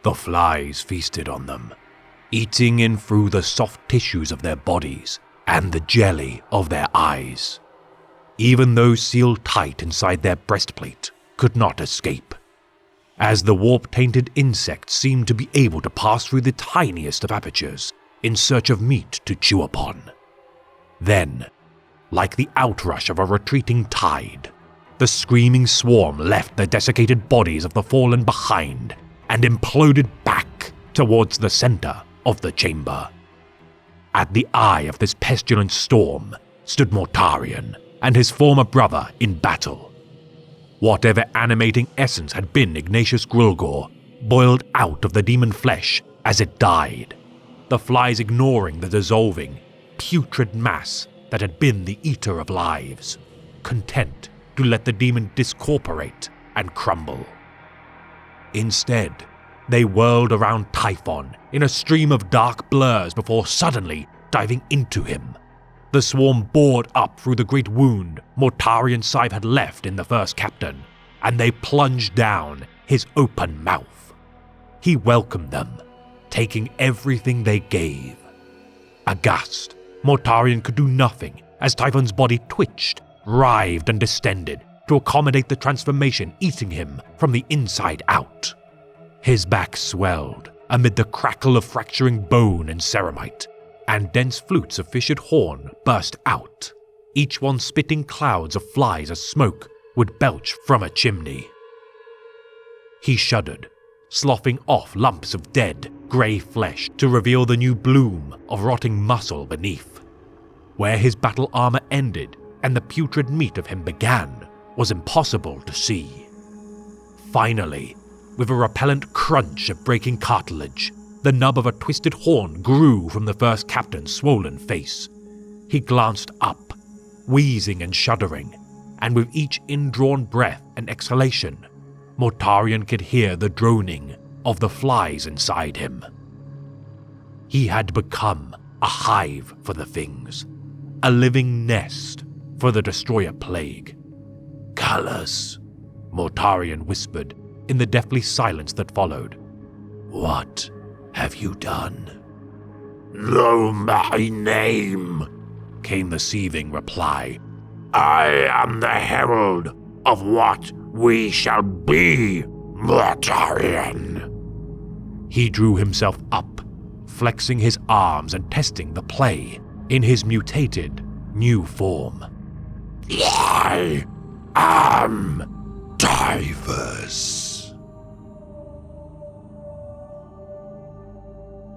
The flies feasted on them, eating in through the soft tissues of their bodies and the jelly of their eyes. Even those sealed tight inside their breastplate could not escape, as the warp-tainted insects seemed to be able to pass through the tiniest of apertures in search of meat to chew upon. Then, like the outrush of a retreating tide, the screaming swarm left the desiccated bodies of the fallen behind and imploded back towards the center of the chamber. At the eye of this pestilent storm stood Mortarion and his former brother in battle. Whatever animating essence had been Ignatius Grulgor boiled out of the demon flesh as it died, the flies ignoring the dissolving, putrid mass that had been the eater of lives, content to let the demon discorporate and crumble. Instead, they whirled around Typhon in a stream of dark blurs before suddenly diving into him. The swarm bored up through the great wound Mortarion Scythe had left in the first captain, and they plunged down his open mouth. He welcomed them, taking everything they gave. Aghast, Mortarion could do nothing as Typhon's body twitched, writhed and distended to accommodate the transformation eating him from the inside out. His back swelled amid the crackle of fracturing bone and ceramite, and dense flutes of fissured horn burst out, each one spitting clouds of flies as smoke would belch from a chimney. He shuddered, sloughing off lumps of dead, grey flesh to reveal the new bloom of rotting muscle beneath. Where his battle armor ended and the putrid meat of him began was impossible to see. Finally, with a repellent crunch of breaking cartilage, the nub of a twisted horn grew from the first captain's swollen face. He glanced up, wheezing and shuddering, and with each indrawn breath and exhalation, Mortarion could hear the droning of the flies inside him. He had become a hive for the things, a living nest for the destroyer plague. "Calus," Mortarion whispered in the deathly silence that followed. "What have you done?" "Know my name," came the seething reply. "I am the herald of what we shall be, Mortarion." He drew himself up, flexing his arms and testing the play in his mutated, new form. "I am Typhus."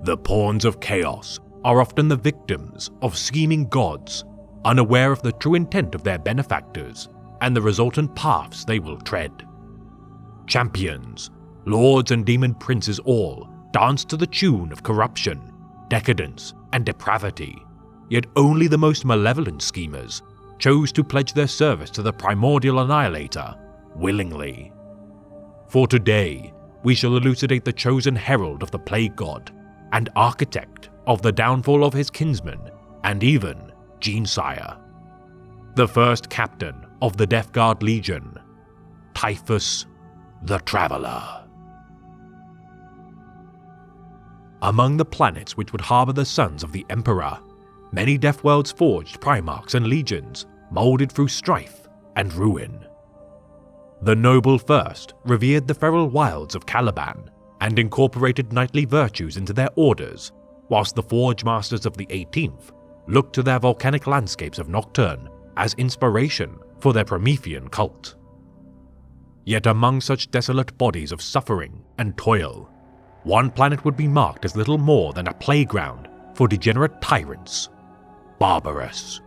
The pawns of chaos are often the victims of scheming gods, unaware of the true intent of their benefactors and the resultant paths they will tread. Champions, lords and demon princes all dance to the tune of corruption, decadence, and depravity, yet only the most malevolent schemers chose to pledge their service to the primordial annihilator willingly. For today, we shall elucidate the chosen herald of the plague god and architect of the downfall of his kinsman and even Genesire, the first captain of the Death Guard Legion, Typhus the Traveler. Among the planets which would harbor the sons of the Emperor, many Death Worlds forged primarchs and legions, molded through strife and ruin. The noble first revered the feral wilds of Caliban and incorporated knightly virtues into their orders, whilst the Forge Masters of the 18th looked to their volcanic landscapes of Nocturne as inspiration for their Promethean cult. Yet among such desolate bodies of suffering and toil, one planet would be marked as little more than a playground for degenerate tyrants, Barbarus.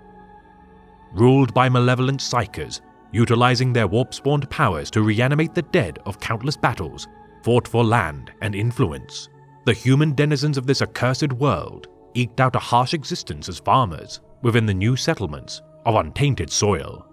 Ruled by malevolent psychers, utilizing their warp-spawned powers to reanimate the dead of countless battles fought for land and influence, the human denizens of this accursed world eked out a harsh existence as farmers within the new settlements of untainted soil.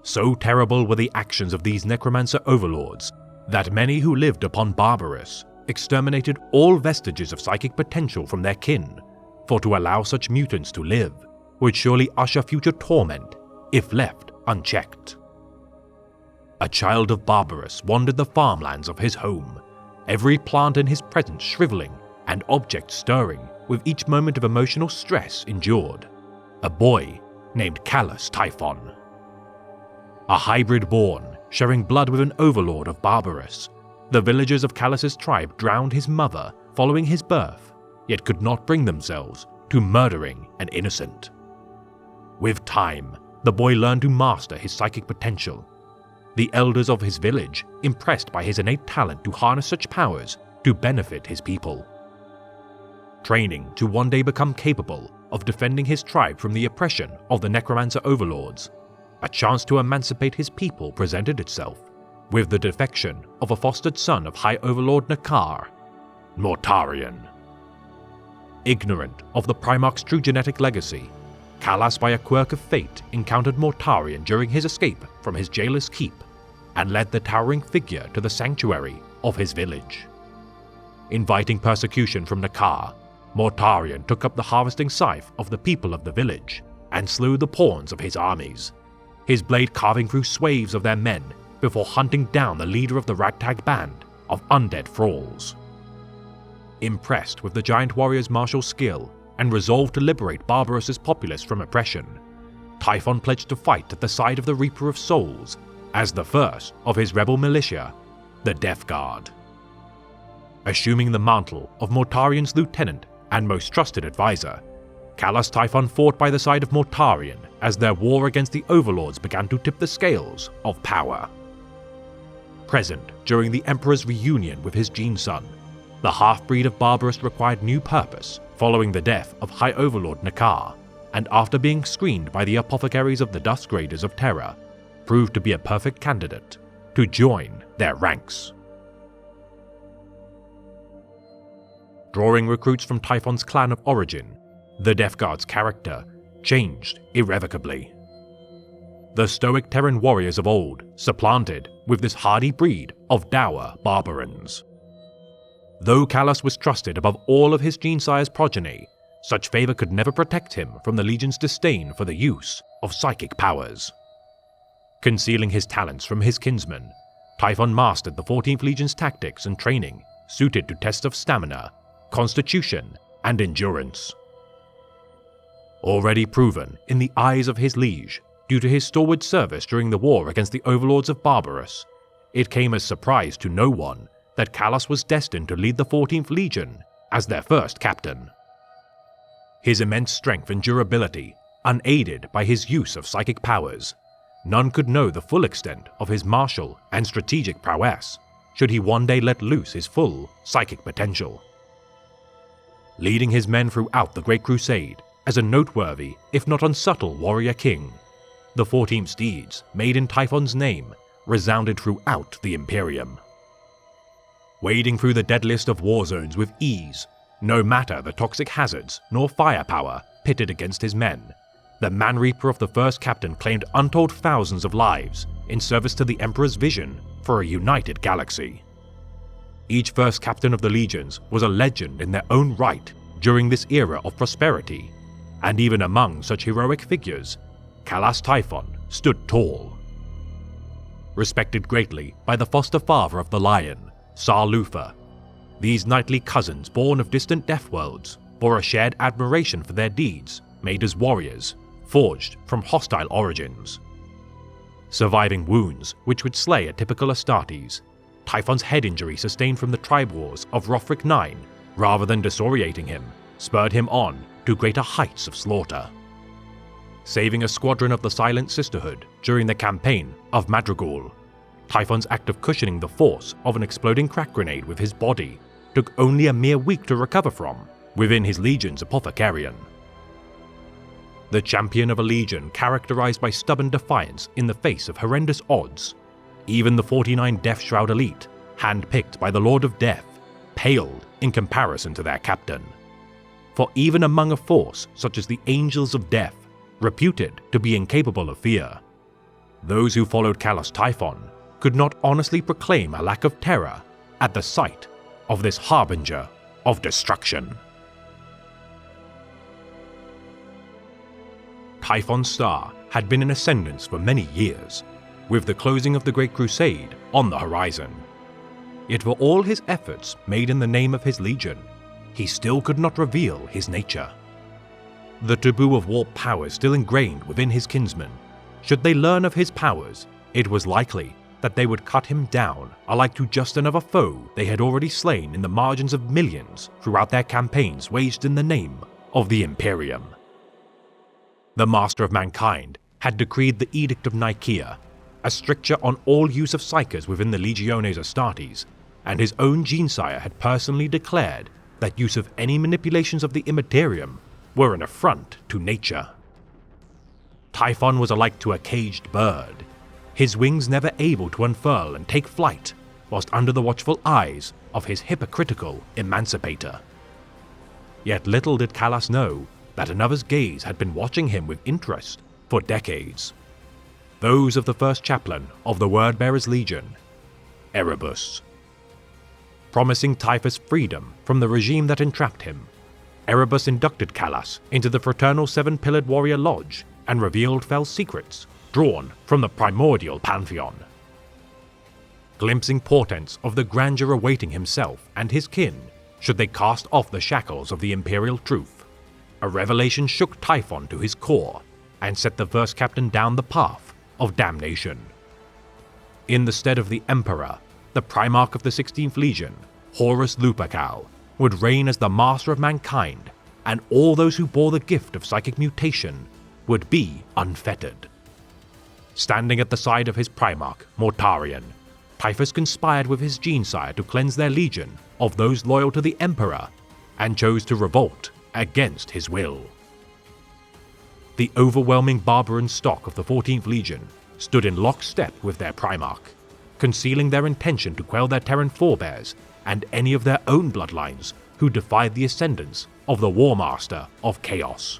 So terrible were the actions of these necromancer overlords that many who lived upon Barbarus exterminated all vestiges of psychic potential from their kin, for to allow such mutants to live would surely usher future torment if left unchecked. A child of Barbarus wandered the farmlands of his home, every plant in his presence shriveling and object stirring with each moment of emotional stress endured. A boy named Callus Typhon. A hybrid born, sharing blood with an overlord of Barbarus, the villagers of Callus's tribe drowned his mother following his birth, yet could not bring themselves to murdering an innocent. With time, the boy learned to master his psychic potential. The elders of his village, impressed by his innate talent to harness such powers to benefit his people. Training to one day become capable of defending his tribe from the oppression of the necromancer overlords, a chance to emancipate his people presented itself with the defection of a fostered son of High Overlord Nakar, Mortarion. Ignorant of the Primarch's true genetic legacy, Callas by a quirk of fate encountered Mortarion during his escape from his jailer's keep and led the towering figure to the sanctuary of his village. Inviting persecution from Nakar, Mortarion took up the harvesting scythe of the people of the village and slew the pawns of his armies, his blade carving through swathes of their men before hunting down the leader of the ragtag band of undead thralls. Impressed with the giant warrior's martial skill and resolved to liberate Barbarus's populace from oppression, Typhon pledged to fight at the side of the Reaper of Souls as the first of his rebel militia, the Death Guard. Assuming the mantle of Mortarion's lieutenant and most trusted advisor, Callus Typhon fought by the side of Mortarion as their war against the overlords began to tip the scales of power. Present during the Emperor's reunion with his gene son, the half-breed of Barbarus required new purpose following the death of High Overlord Nakar, and after being screened by the apothecaries of the Dusk Raiders of Terra, proved to be a perfect candidate to join their ranks. Drawing recruits from Typhon's clan of origin, the Death Guard's character changed irrevocably. The stoic Terran warriors of old supplanted with this hardy breed of dour Barbarans. Though Callus was trusted above all of his genesire's progeny, such favor could never protect him from the Legion's disdain for the use of psychic powers. Concealing his talents from his kinsmen, Typhon mastered the 14th Legion's tactics and training suited to tests of stamina, constitution, and endurance. Already proven in the eyes of his liege due to his stalwart service during the war against the overlords of Barbarus, it came as surprise to no one that Callus was destined to lead the 14th Legion as their first captain. His immense strength and durability, unaided by his use of psychic powers, none could know the full extent of his martial and strategic prowess should he one day let loose his full psychic potential. Leading his men throughout the Great Crusade as a noteworthy, if not unsubtle, warrior king, the 14 steeds made in Typhon's name resounded throughout the Imperium. Wading through the deadliest of war zones with ease, no matter the toxic hazards nor firepower pitted against his men, the Man-Reaper of the first captain claimed untold thousands of lives in service to the Emperor's vision for a united galaxy. Each first captain of the Legions was a legend in their own right during this era of prosperity, and even among such heroic figures, Callus Typhon stood tall. Respected greatly by the foster father of the Lion, Sar Luther, these knightly cousins born of distant death worlds bore a shared admiration for their deeds made as warriors, forged from hostile origins. Surviving wounds which would slay a typical Astartes, Typhon's head injury sustained from the tribe wars of Rothric IX, rather than disorientating him, spurred him on to greater heights of slaughter. Saving a squadron of the Silent Sisterhood during the campaign of Madrigal, Typhon's act of cushioning the force of an exploding crack grenade with his body took only a mere week to recover from within his legion's apothecarion. The champion of a legion characterized by stubborn defiance in the face of horrendous odds, even the 49 Death Shroud elite, handpicked by the Lord of Death, paled in comparison to their captain. For even among a force such as the Angels of Death, reputed to be incapable of fear, those who followed Callus Typhon could not honestly proclaim a lack of terror at the sight of this harbinger of destruction. Typhon's star had been in ascendance for many years, with the closing of the Great Crusade on the horizon. Yet for all his efforts made in the name of his legion, he still could not reveal his nature. The taboo of warp powers still ingrained within his kinsmen. Should they learn of his powers, it was likely that they would cut him down alike to just another foe they had already slain in the margins of millions throughout their campaigns waged in the name of the Imperium. The Master of Mankind had decreed the Edict of Nicaea, a stricture on all use of psychers within the Legiones Astartes, and his own Gene-Sire had personally declared that use of any manipulations of the Immaterium were an affront to nature. Typhon was alike to a caged bird, his wings never able to unfurl and take flight, whilst under the watchful eyes of his hypocritical emancipator. Yet little did Callas know that another's gaze had been watching him with interest for decades. Those of the first chaplain of the Wordbearers Legion, Erebus. Promising Typhus freedom from the regime that entrapped him, Erebus inducted Callas into the fraternal seven-pillared warrior lodge and revealed fell secrets drawn from the primordial pantheon. Glimpsing portents of the grandeur awaiting himself and his kin should they cast off the shackles of the imperial truth, a revelation shook Typhon to his core and set the first captain down the path of damnation. In the stead of the Emperor, the Primarch of the 16th Legion, Horus Lupercal, would reign as the master of mankind, and all those who bore the gift of psychic mutation would be unfettered. Standing at the side of his Primarch, Mortarion, Typhus conspired with his Gene-Sire to cleanse their legion of those loyal to the Emperor, and chose to revolt against his will. The overwhelming Barbaran stock of the 14th Legion stood in lockstep with their Primarch, concealing their intention to quell their Terran forebears and any of their own bloodlines who defied the ascendance of the War Master of Chaos.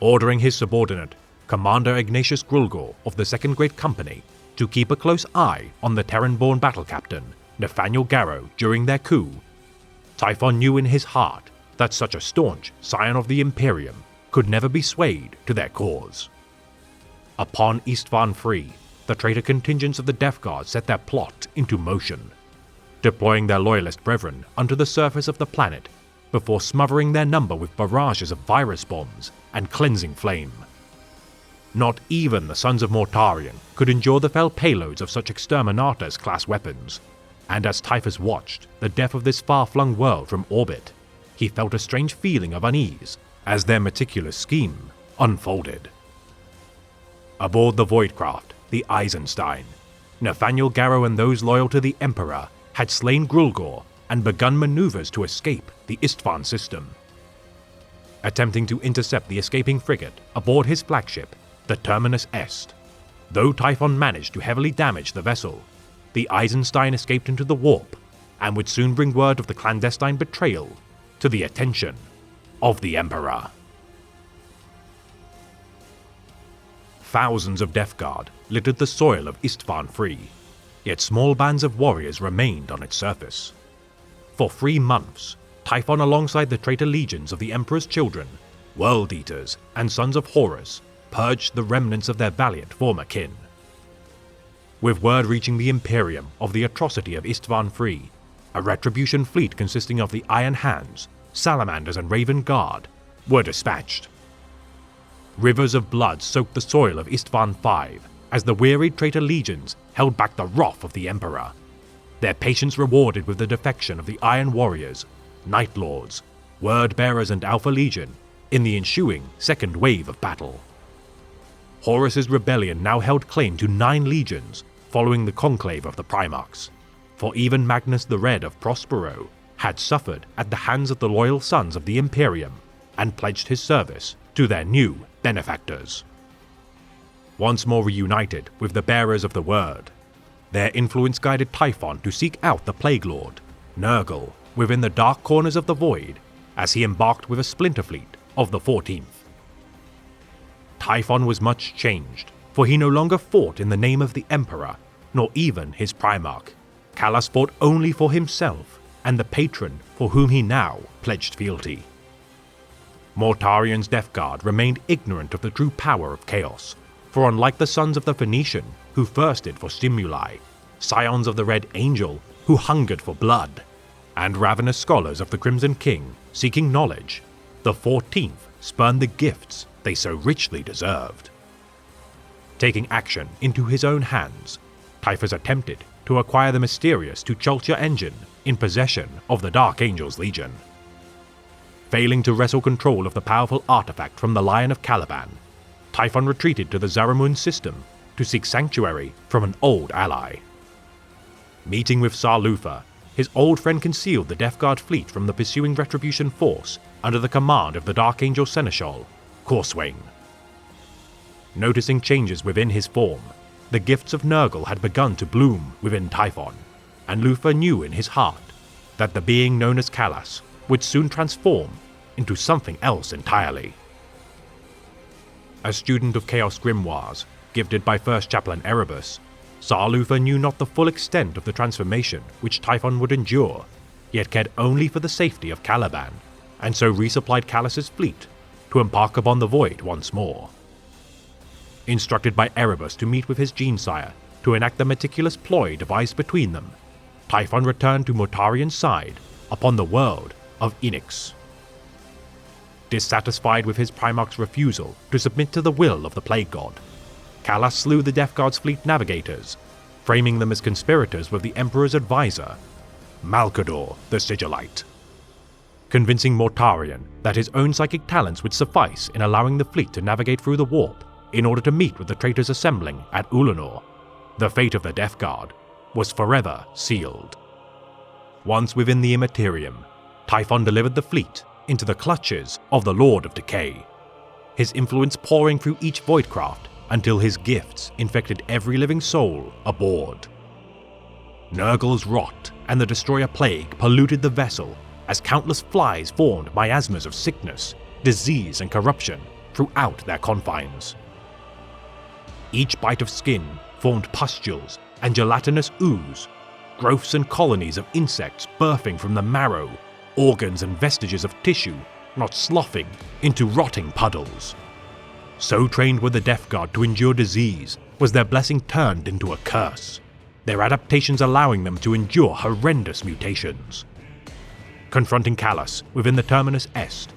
Ordering his subordinate, Commander Ignatius Grulgor of the Second Great Company, to keep a close eye on the Terran-born battle captain, Nathaniel Garrow, during their coup, Typhon knew in his heart that such a staunch scion of the Imperium could never be swayed to their cause. Upon Istvan Free, the traitor contingents of the Death Guard set their plot into motion, deploying their loyalist brethren onto the surface of the planet before smothering their number with barrages of virus bombs and cleansing flame. Not even the Sons of Mortarion could endure the fell payloads of such Exterminatus-class weapons, and as Typhus watched the death of this far-flung world from orbit, he felt a strange feeling of unease as their meticulous scheme unfolded. Aboard the Voidcraft, the Eisenstein, Nathaniel Garrow and those loyal to the Emperor had slain Grulgor and begun maneuvers to escape the Istvan system. Attempting to intercept the escaping frigate aboard his flagship, the Terminus Est, though Typhon managed to heavily damage the vessel, the Eisenstein escaped into the warp and would soon bring word of the clandestine betrayal to the attention of the Emperor. Thousands of Death Guard littered the soil of Istvan Free, yet small bands of warriors remained on its surface. For 3 months, Typhon alongside the traitor legions of the Emperor's children, World Eaters and Sons of Horus, purged the remnants of their valiant former kin. With word reaching the Imperium of the atrocity of Istvan Free, a retribution fleet consisting of the Iron Hands, Salamanders and Raven Guard were dispatched. Rivers of blood soaked the soil of Istvan V as the wearied traitor legions held back the wrath of the Emperor, their patience rewarded with the defection of the Iron Warriors, Night Lords, Word Bearers and Alpha Legion in the ensuing second wave of battle. Horus's rebellion now held claim to 9 legions following the conclave of the Primarchs, for even Magnus the Red of Prospero had suffered at the hands of the loyal sons of the Imperium and pledged his service to their new benefactors. Once more reunited with the bearers of the Word, their influence guided Typhon to seek out the Plague Lord, Nurgle, within the dark corners of the Void as he embarked with a splinter fleet of the 14th. Typhon was much changed, for he no longer fought in the name of the Emperor, nor even his Primarch. Callas fought only for himself and the patron for whom he now pledged fealty. Mortarion's Death Guard remained ignorant of the true power of chaos, for unlike the sons of the Phoenician, who thirsted for stimuli, scions of the Red Angel who hungered for blood, and ravenous scholars of the Crimson King seeking knowledge, the 14th spurned the gifts they so richly deserved. Taking action into his own hands, Typhus attempted to acquire the mysterious Tucholtia engine in possession of the Dark Angel's Legion. Failing to wrestle control of the powerful artifact from the Lion of Caliban, Typhon retreated to the Zaramun system to seek sanctuary from an old ally. Meeting with Sarlufa, his old friend concealed the Death Guard fleet from the pursuing Retribution force under the command of the Dark Angel Seneschal, Corswain. Noticing changes within his form, the gifts of Nurgle had begun to bloom within Typhon, and Lufa knew in his heart that the being known as Callas would soon transform into something else entirely. A student of Chaos Grimoires, gifted by First Chaplain Erebus, Sarlufa knew not the full extent of the transformation which Typhon would endure, yet cared only for the safety of Caliban, and so resupplied Callas's fleet to embark upon the void once more. Instructed by Erebus to meet with his Gene-sire to enact the meticulous ploy devised between them, Typhon returned to Mortarian's side upon the world of Enix. Dissatisfied with his Primarch's refusal to submit to the will of the Plague God, Callas slew the Death Guard's fleet navigators, framing them as conspirators with the Emperor's advisor, Malcador the Sigillite. Convincing Mortarion that his own psychic talents would suffice in allowing the fleet to navigate through the warp in order to meet with the traitors assembling at Ulanor, the fate of the Death Guard was forever sealed. Once within the Immaterium, Typhon delivered the fleet into the clutches of the Lord of Decay, his influence pouring through each Voidcraft until his gifts infected every living soul aboard. Nurgle's rot and the Destroyer Plague polluted the vessel as countless flies formed miasmas of sickness, disease, and corruption throughout their confines. Each bite of skin formed pustules and gelatinous ooze, growths and colonies of insects birthing from the marrow, organs and vestiges of tissue not sloughing into rotting puddles. So trained were the Death Guard to endure disease was their blessing turned into a curse, their adaptations allowing them to endure horrendous mutations. Confronting Callas within the Terminus Est,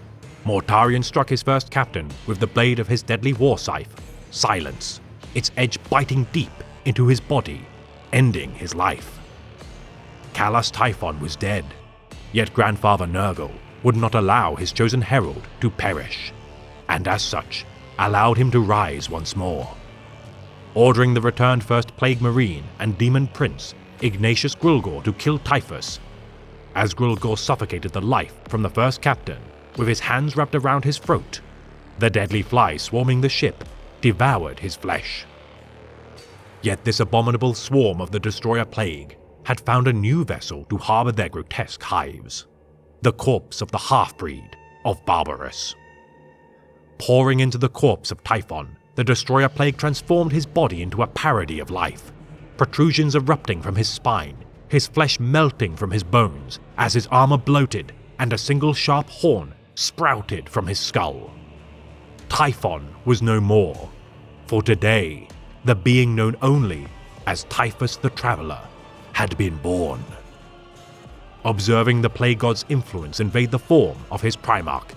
Mortarion struck his first captain with the blade of his deadly war scythe, Silence, its edge biting deep into his body, ending his life. Callas Typhon was dead, yet Grandfather Nurgle would not allow his chosen herald to perish, and as such, allowed him to rise once more. Ordering the returned First Plague Marine and Demon Prince, Ignatius Grulgor, to kill Typhus, as Grulgor suffocated the life from the first captain with his hands wrapped around his throat, the deadly flies swarming the ship devoured his flesh. Yet this abominable swarm of the Destroyer Plague had found a new vessel to harbor their grotesque hives, the corpse of the half-breed of Barbarus. Pouring into the corpse of Typhon, the Destroyer Plague transformed his body into a parody of life, protrusions erupting from his spine, his flesh melting from his bones as his armor bloated and a single sharp horn sprouted from his skull. Typhon was no more, for today, the being known only as Typhus the Traveler had been born. Observing the Plague God's influence invade the form of his Primarch,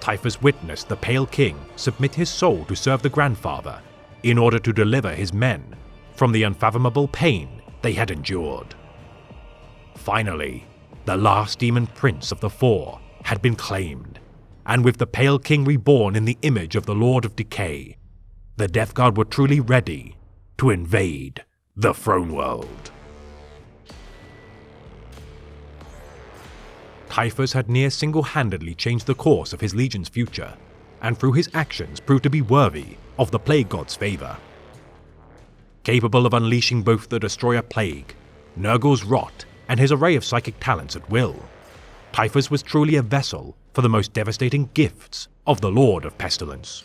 Typhus witnessed the Pale King submit his soul to serve the Grandfather in order to deliver his men from the unfathomable pain they had endured. Finally, the last Demon Prince of the Four had been claimed, and with the Pale King reborn in the image of the Lord of Decay, the Death Guard were truly ready to invade the Throne World. Typhus had near single-handedly changed the course of his legion's future, and through his actions proved to be worthy of the Plague God's favor. Capable of unleashing both the Destroyer Plague, Nurgle's rot, and his array of psychic talents at will, Typhus was truly a vessel for the most devastating gifts of the Lord of Pestilence.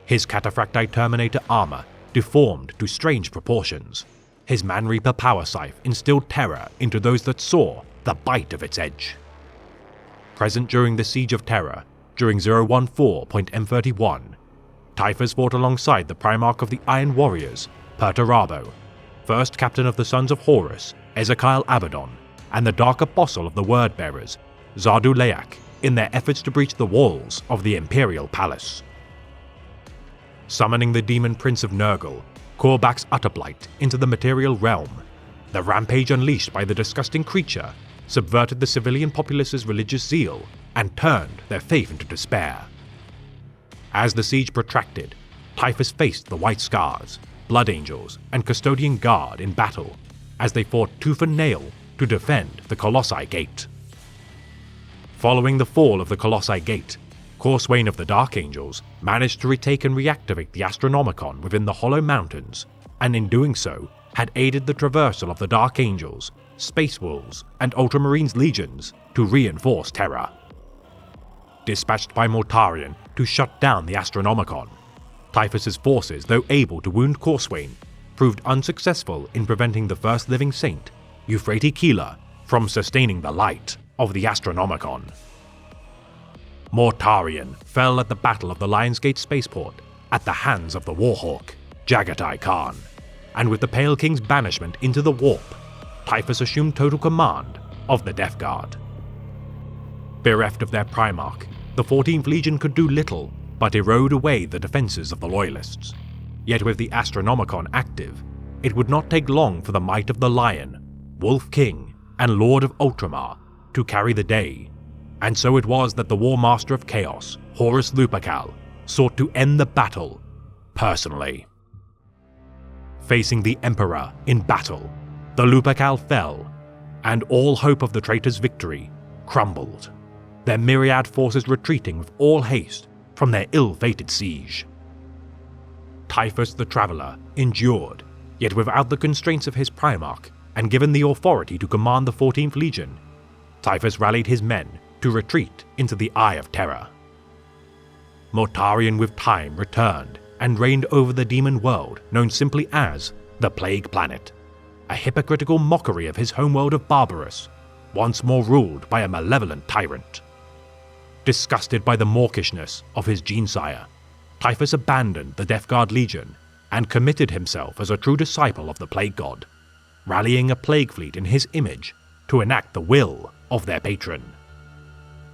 His Cataphractite Terminator armor deformed to strange proportions, his Man-Reaper power scythe instilled terror into those that saw the bite of its edge. Present during the Siege of Terror, during 014.M31, Typhus fought alongside the Primarch of the Iron Warriors, Perturabo, first captain of the Sons of Horus, Ezekiel Abaddon, and the Dark Apostle of the Word-Bearers, Zardu-Leak, in their efforts to breach the walls of the Imperial Palace. Summoning the demon prince of Nurgle, Korvax Utterblight, into the material realm, the rampage unleashed by the disgusting creature subverted the civilian populace's religious zeal and turned their faith into despair. As the siege protracted, Typhus faced the White Scars, Blood Angels, and Custodian Guard in battle as they fought tooth and nail to defend the Colossi Gate. Following the fall of the Colossi Gate, Corswain of the Dark Angels managed to retake and reactivate the Astronomicon within the Hollow Mountains, and in doing so had aided the traversal of the Dark Angels, Space Wolves, and Ultramarines legions to reinforce Terra. Dispatched by Mortarion to shut down the Astronomicon, Typhus's forces, though able to wound Corswain, proved unsuccessful in preventing the first living saint, Euphrates Keeler, from sustaining the light of the Astronomicon. Mortarion fell at the Battle of the Lionsgate Spaceport at the hands of the Warhawk, Jaghatai Khan, and with the Pale King's banishment into the Warp, Typhus assumed total command of the Death Guard. Bereft of their Primarch, the 14th Legion could do little but erode away the defenses of the Loyalists. Yet with the Astronomicon active, it would not take long for the might of the Lion, Wolf King, and Lord of Ultramar to carry the day, and so it was that the War Master of Chaos, Horus Lupercal, sought to end the battle personally. Facing the Emperor in battle, the Lupercal fell, and all hope of the traitors' victory crumbled, their myriad forces retreating with all haste from their ill-fated siege. Typhus the Traveller endured, yet without the constraints of his Primarch, and given the authority to command the 14th Legion, Typhus rallied his men to retreat into the Eye of Terror. Mortarion with time returned and reigned over the demon world known simply as the Plague Planet, a hypocritical mockery of his homeworld of Barbarous, once more ruled by a malevolent tyrant. Disgusted by the mawkishness of his gene-sire, Typhus abandoned the Death Guard Legion and committed himself as a true disciple of the Plague God, rallying a plague fleet in his image to enact the will of their patron.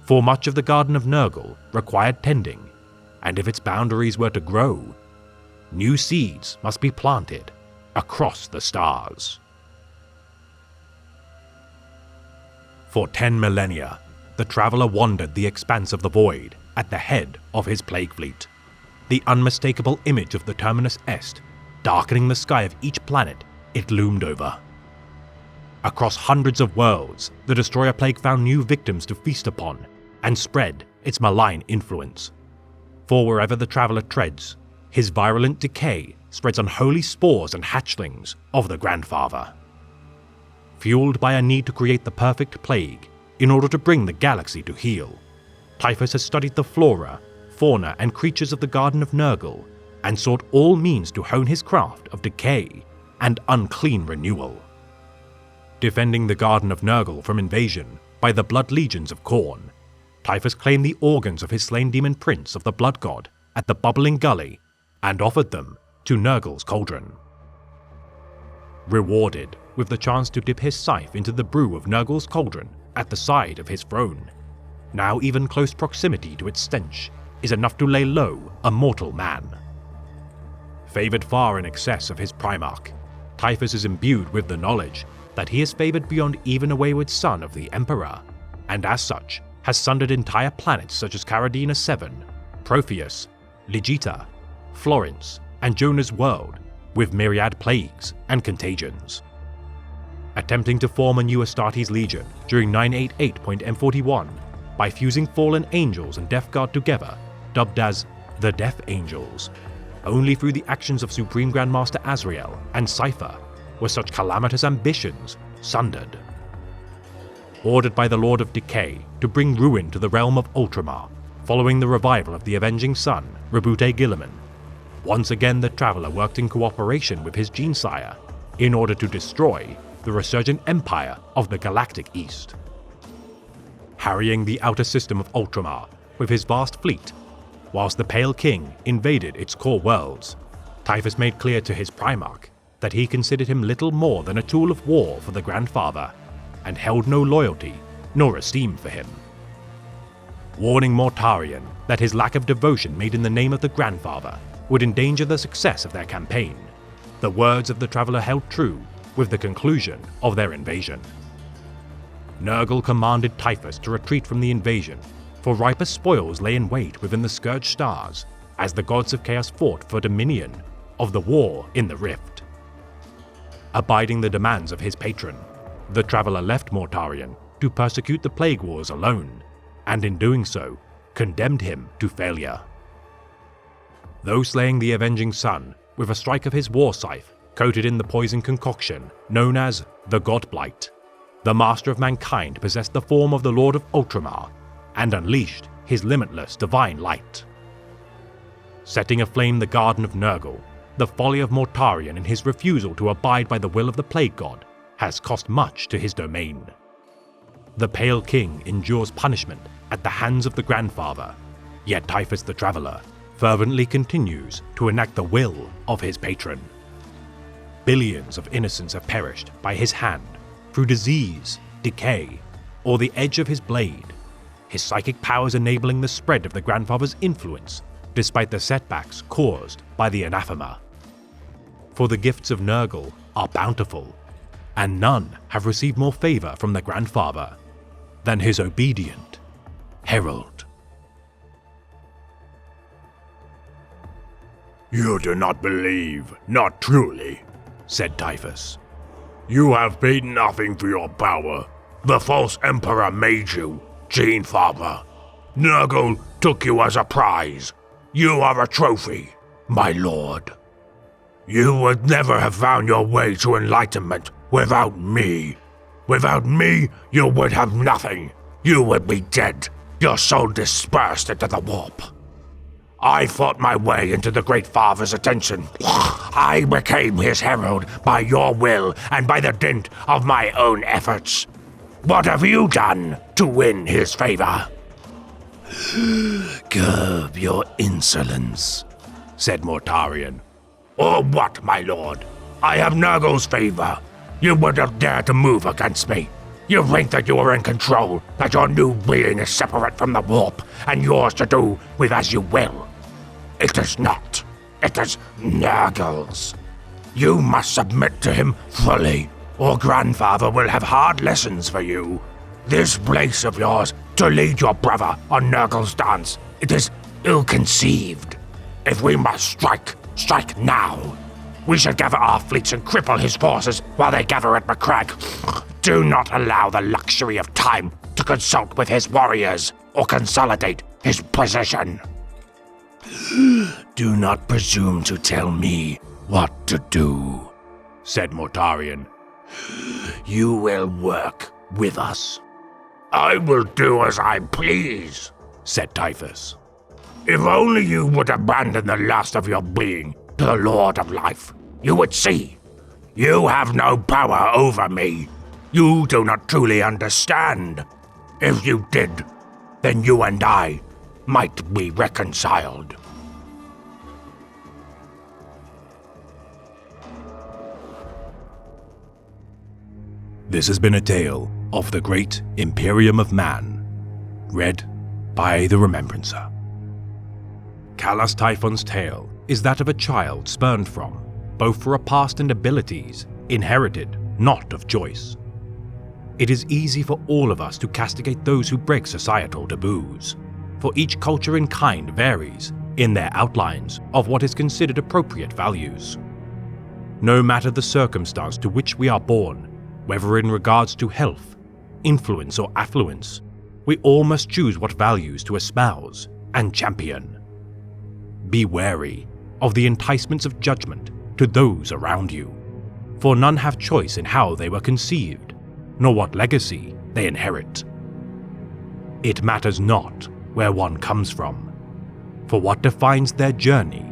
For much of the Garden of Nurgle required tending, and if its boundaries were to grow, new seeds must be planted across the stars. For 10 millennia, the Traveller wandered the expanse of the void at the head of his plague fleet, the unmistakable image of the Terminus Est darkening the sky of each planet it loomed over. Across hundreds of worlds, the Destroyer Plague found new victims to feast upon and spread its malign influence. For wherever the Traveller treads, his virulent decay spreads unholy spores and hatchlings of the Grandfather. Fueled by a need to create the perfect plague in order to bring the galaxy to heel, Typhus has studied the flora, fauna, and creatures of the Garden of Nurgle and sought all means to hone his craft of decay and unclean renewal. Defending the Garden of Nurgle from invasion by the Blood Legions of Khorne, Typhus claimed the organs of his slain demon prince of the Blood God at the Bubbling Gully and offered them to Nurgle's cauldron. Rewarded with the chance to dip his scythe into the brew of Nurgle's cauldron at the side of his throne, now even close proximity to its stench is enough to lay low a mortal man. Favored far in excess of his Primarch, Typhus is imbued with the knowledge that he is favored beyond even a wayward son of the Emperor, and as such has sundered entire planets such as Caradina 7, Propheus, Ligita, Florence, and Jonah's World with myriad plagues and contagions. Attempting to form a new Astartes Legion during 988.M41 by fusing fallen angels and Death Guard together, dubbed as the Death Angels, only through the actions of Supreme Grandmaster Azrael and Cypher were such calamitous ambitions sundered. Ordered by the Lord of Decay to bring ruin to the realm of Ultramar, following the revival of the Avenging Sun, Rabute Guilliman, once again the Traveller worked in cooperation with his gene-sire in order to destroy the resurgent empire of the Galactic East. Harrying the outer system of Ultramar with his vast fleet, whilst the Pale King invaded its core worlds, Typhus made clear to his Primarch that he considered him little more than a tool of war for the Grandfather, and held no loyalty nor esteem for him. Warning Mortarion that his lack of devotion made in the name of the Grandfather would endanger the success of their campaign, the words of the traveler held true with the conclusion of their invasion. Nurgle commanded Typhus to retreat from the invasion, for riper spoils lay in wait within the Scourged Stars as the gods of Chaos fought for dominion of the war in the Rift. Abiding the demands of his patron, the traveler left Mortarion to persecute the Plague Wars alone, and in doing so, condemned him to failure. Though slaying the Avenging Sun with a strike of his war scythe coated in the poison concoction known as the Godblight, the Master of Mankind possessed the form of the Lord of Ultramar and unleashed his limitless divine light. Setting aflame the Garden of Nurgle, the folly of Mortarion and his refusal to abide by the will of the Plague God has cost much to his domain. The Pale King endures punishment at the hands of the Grandfather, yet Typhus the Traveler fervently continues to enact the will of his patron. Billions of innocents have perished by his hand through disease, decay, or the edge of his blade, his psychic powers enabling the spread of the Grandfather's influence despite the setbacks caused by the anathema. For the gifts of Nurgle are bountiful, and none have received more favor from the Grandfather than his obedient herald. You do not believe, not truly, said Typhus. You have paid nothing for your power. The false emperor made you, Genefather. Nurgle took you as a prize. You are a trophy, my lord. You would never have found your way to enlightenment without me. Without me, you would have nothing. You would be dead, your soul dispersed into the warp. I fought my way into the Great Father's attention. I became his herald by your will and by the dint of my own efforts. What have you done to win his favor? Curb your insolence, said Mortarion. Or what, my lord? I have Nurgle's favor. You would have dared to move against me. You think that you are in control, that your new being is separate from the warp, and yours to do with as you will. It is not. It is Nurgle's. You must submit to him fully, or Grandfather will have hard lessons for you. This place of yours to lead your brother on Nurgle's dance, it is ill-conceived. If we must strike, strike now. We should gather our fleets and cripple his forces while they gather at Macragge. Do not allow the luxury of time to consult with his warriors or consolidate his position. Do not presume to tell me what to do, said Mortarion. You will work with us. I will do as I please, said Typhus. If only you would abandon the lust of your being to the Lord of Life, you would see. You have no power over me. You do not truly understand. If you did, then you and I might be reconciled. This has been a tale of the Great Imperium of Man, read by the Remembrancer. Calas Typhon's tale is that of a child spurned from, both for a past and abilities, inherited, not of choice. It is easy for all of us to castigate those who break societal taboos, for each culture and kind varies in their outlines of what is considered appropriate values. No matter the circumstance to which we are born, whether in regards to health, influence, or affluence, we all must choose what values to espouse and champion. Be wary of the enticements of judgment to those around you, for none have choice in how they were conceived, nor what legacy they inherit. It matters not where one comes from, for what defines their journey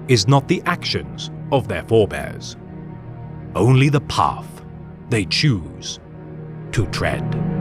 is not the actions of their forebears, only the path they choose to tread.